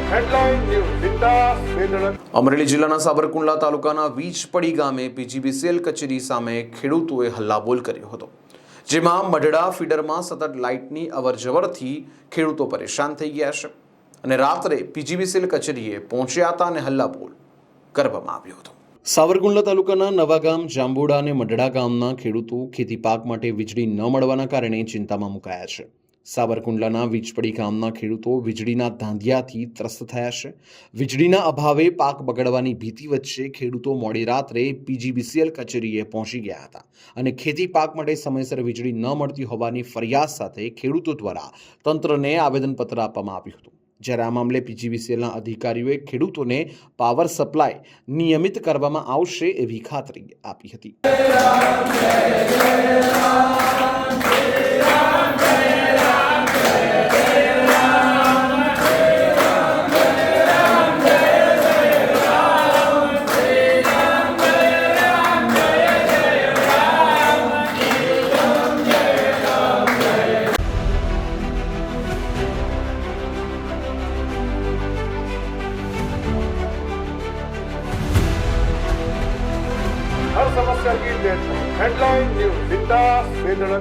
Headline news વિકાસ વેધડક અમરેલી જિલ્લાના સાવરકુંડલા તાલુકાના વીજપડી ગામે પીજીવીસીએલ કચેરી સામે ખેડૂતોએ હલ્લાબોલ કર્યો હતો, જેમાં મઢડા ફીડરમાં સતત લાઇટની અવરજવરથી ખેડૂતો પરેશાન થઈ ગયા છે અને રાત્રે પીજીવીસીએલ કચેરીએ પહોંચ્યા હતા અને હલ્લાબોલ કરવામાં આવ્યો હતો। સાવરકુંડલા તાલુકાના નવાગામ, જાંબુડા અને મઢડા ગામના ખેડૂતો ખેતી પાક માટે વીજળી ન મળવાના કારણે ચિંતામાં મુકાયા છે। સાવરકુંડલાના વીજપડી ગામના ખેડૂતો વીજળીના ધાંધિયાથી ત્રસ્ત થયા છે। વીજળીના અભાવે પાક બગડવાની ભીતિ વચ્ચે ખેડૂતો મોડી રાત્રે પીજીવીસીએલ કચેરીએ પહોંચી ગયા હતા અને ખેતી પાક માટે સમયસર વીજળી ન મળતી હોવાની ફરિયાદ સાથે ખેડૂતો દ્વારા તંત્રને આવેદનપત્ર આપવામાં આવ્યું હતું, જ્યારે આ મામલે પીજીવીસીએલના અધિકારીઓએ ખેડૂતોને પાવર સપ્લાય નિયમિત કરવામાં આવશે એવી ખાતરી આપી હતી। हर समस्या की डेट हेडलाइन न्यूज विकास वेधड़क।